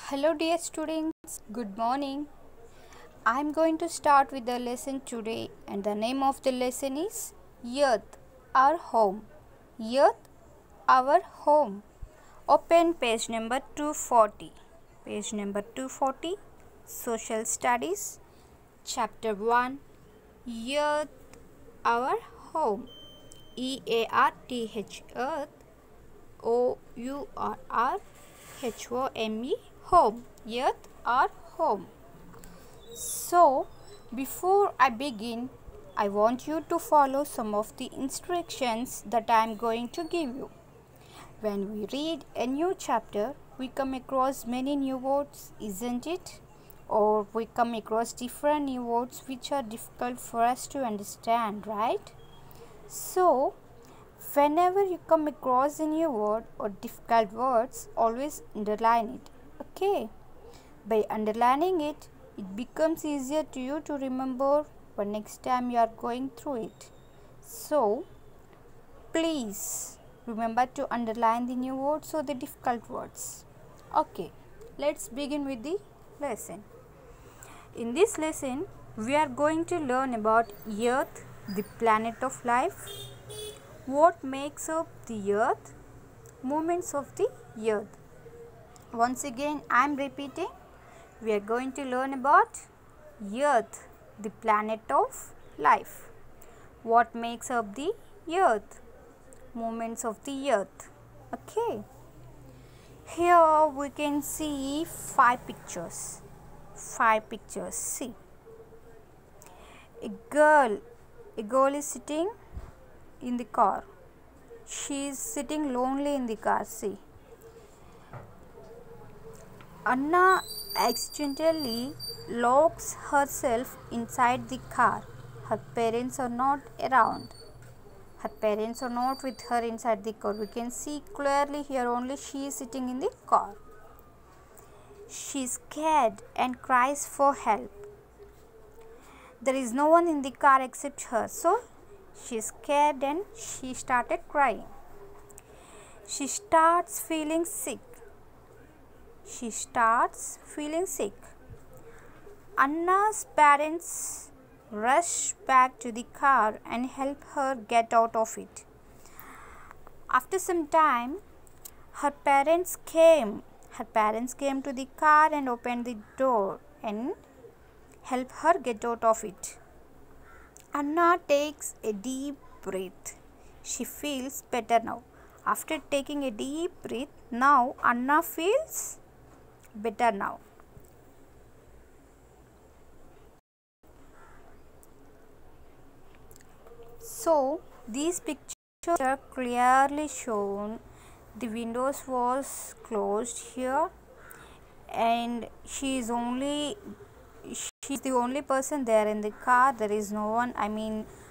Hello, dear students. Good morning. I am going to start with the lesson today, and the name of the lesson is Earth, our home. Earth, our home. Open page number 240. Page number 240, Social Studies, Chapter 1, Earth, our home. EARTH, Earth. OURRHOME, home. Earth, our home. So, before I begin, I want you to follow some of the instructions that I am going to give you. When we read a new chapter, we come across many new words, isn't it? Or we come across different new words which are difficult for us to understand, right? So, whenever you come across a new word or difficult words, always underline it. Okay? By underlining it, it becomes easier to you to remember for next time you are going through it. So, please remember to underline the new words or the difficult words. Okay, let's begin with the lesson. In this lesson, we are going to learn about Earth, the planet of life, what makes up the earth, movements of the earth. Once again, I am repeating, we are going to learn about earth, the planet of life, what makes up the earth, movements of the earth. Okay, here we can see five pictures. See, a girl is sitting in the car. She is sitting lonely in the car. See, Anna accidentally locks herself inside the car. Her parents are not around. Her parents are not with her inside the car. We can see clearly here only she is sitting in the car. She is scared and cries for help. There is no one in the car except her. So, she is scared and she started crying. She starts feeling sick. Anna's parents rush back to the car and help her get out of it. After some time, her parents came to the car and opened the door and help her get out of it. Anna takes a deep breath. She feels better now. After taking a deep breath, now Anna feels better now. So, these pictures are clearly shown. The windows was closed here and she is the only person there in the car. There is no one,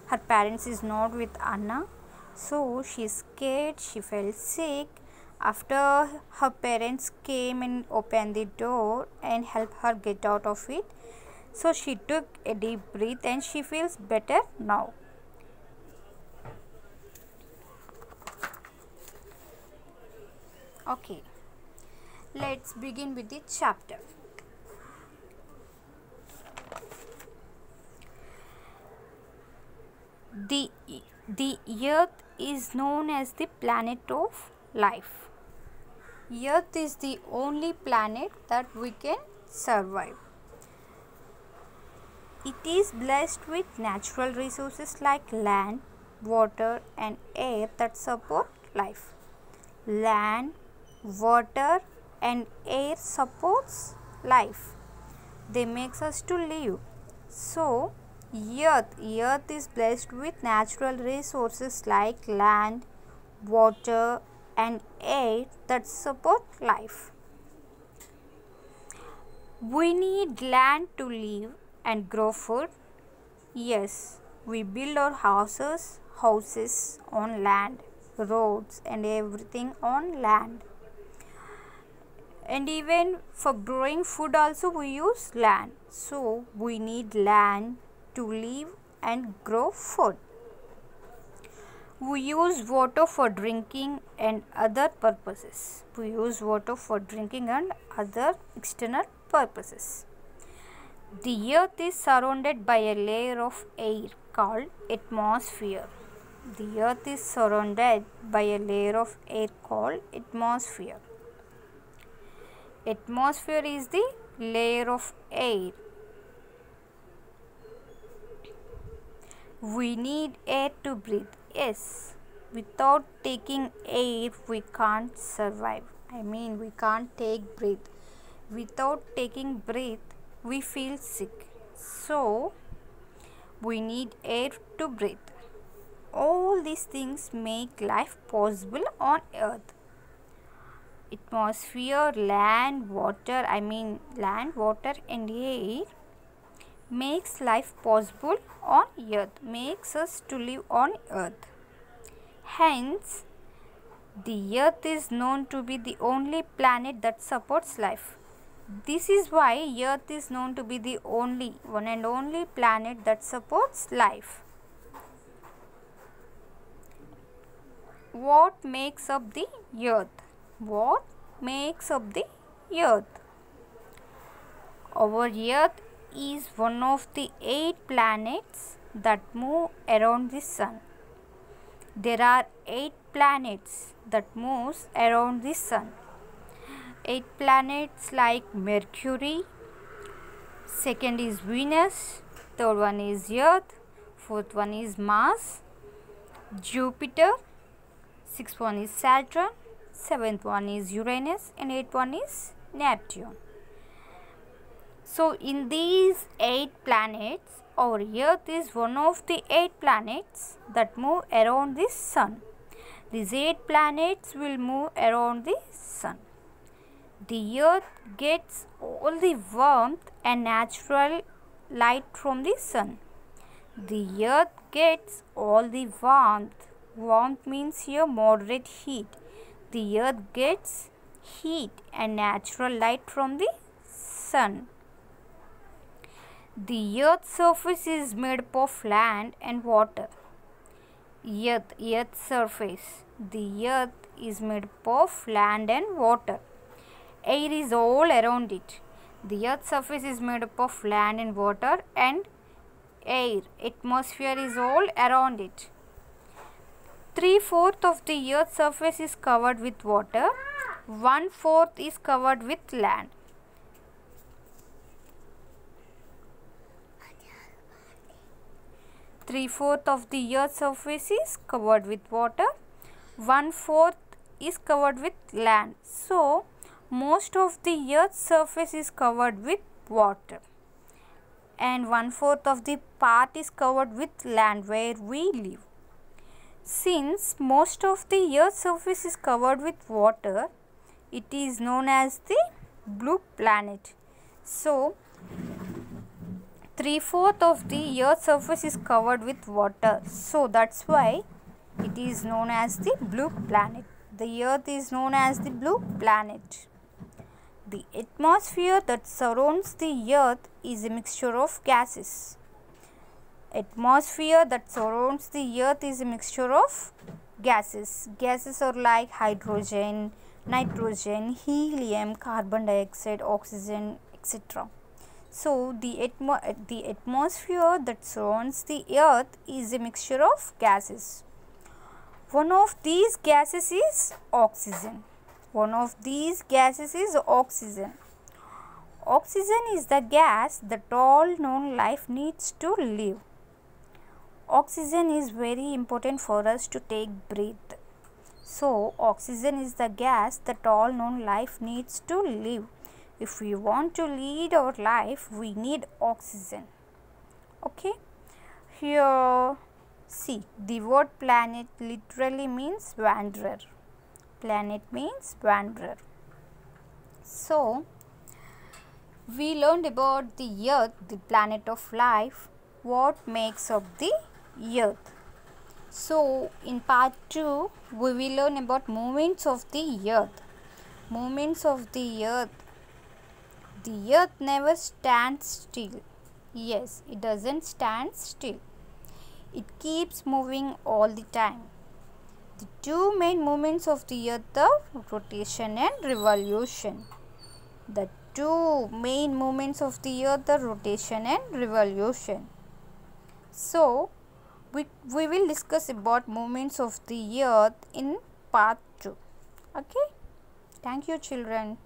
her parents is not with Anna. So she is scared, she felt sick. After her parents came and opened the door and helped her get out of it. So she took a deep breath and she feels better now. Okay, let's begin with the chapter. The earth is known as the planet of life. Earth is the only planet that we can survive. It is blessed with natural resources like land, water and air that support life. Land, water and air supports life. They makes us to live. So, Earth is blessed with natural resources like land, water and air that support life. We need land to live and grow food. Yes, we build our houses on land, roads and everything on land. And even for growing food also we use land. So, we need land to live and grow food. We use water for drinking and other purposes. We use water for drinking and other external purposes. The earth is surrounded by a layer of air called atmosphere. The earth is surrounded by a layer of air called atmosphere. Atmosphere is the layer of air. We need air to breathe. Yes, without taking air we can't survive. We can't take breath. Without taking breath we feel sick. So we need air to breathe. All these things make life possible on earth. Atmosphere, land, water and air makes life possible on earth, makes us to live on earth. Hence, the earth is known to be the only planet that supports life. This is why earth is known to be the one and only planet that supports life. What makes up the earth? What makes up the earth? Our earth is one of the 8 planets that move around the sun. There are 8 planets that moves around the sun. 8 planets like Mercury, second is Venus, third one is Earth, fourth one is Mars, Jupiter, sixth one is Saturn, seventh one is Uranus, and eighth one is Neptune. So in these 8 planets, our Earth is one of the 8 planets that move around the sun. These 8 planets will move around the sun. The Earth gets all the warmth and natural light from the sun. The Earth gets all the warmth. Warmth means here moderate heat. The Earth gets heat and natural light from the sun. The Earth's surface is made up of land and water. Earth's surface. The Earth is made up of land and water. Air is all around it. The Earth's surface is made up of land and water and air. Atmosphere is all around it. 3/4 of the Earth's surface is covered with water. 1/4 is covered with land. Three-fourths of the Earth's surface is covered with water. 1/4 is covered with land. So, most of the Earth's surface is covered with water. And 1/4 of the part is covered with land where we live. Since most of the Earth's surface is covered with water, it is known as the blue planet. So, 3/4 of the Earth's surface is covered with water. So, that's why it is known as the blue planet. The Earth is known as the blue planet. The atmosphere that surrounds the Earth is a mixture of gases. Atmosphere that surrounds the Earth is a mixture of gases. Gases are like hydrogen, nitrogen, helium, carbon dioxide, oxygen, etc. So, the atmosphere that surrounds the Earth is a mixture of gases. One of these gases is oxygen. One of these gases is oxygen. Oxygen is the gas that all known life needs to live. Oxygen is very important for us to take breath. So, oxygen is the gas that all known life needs to live. If we want to lead our life, we need oxygen. Okay. Here, see, the word planet literally means wanderer. Planet means wanderer. So, we learned about the Earth, the planet of life, what makes up the Earth. So, in part 2, we will learn about movements of the Earth. Movements of the Earth. The Earth never stands still. Yes, it doesn't stand still. It keeps moving all the time. The two main movements of the earth are rotation and revolution. The two main movements of the earth are rotation and revolution. So, we will discuss about movements of the earth in part 2. Okay. Thank you, children.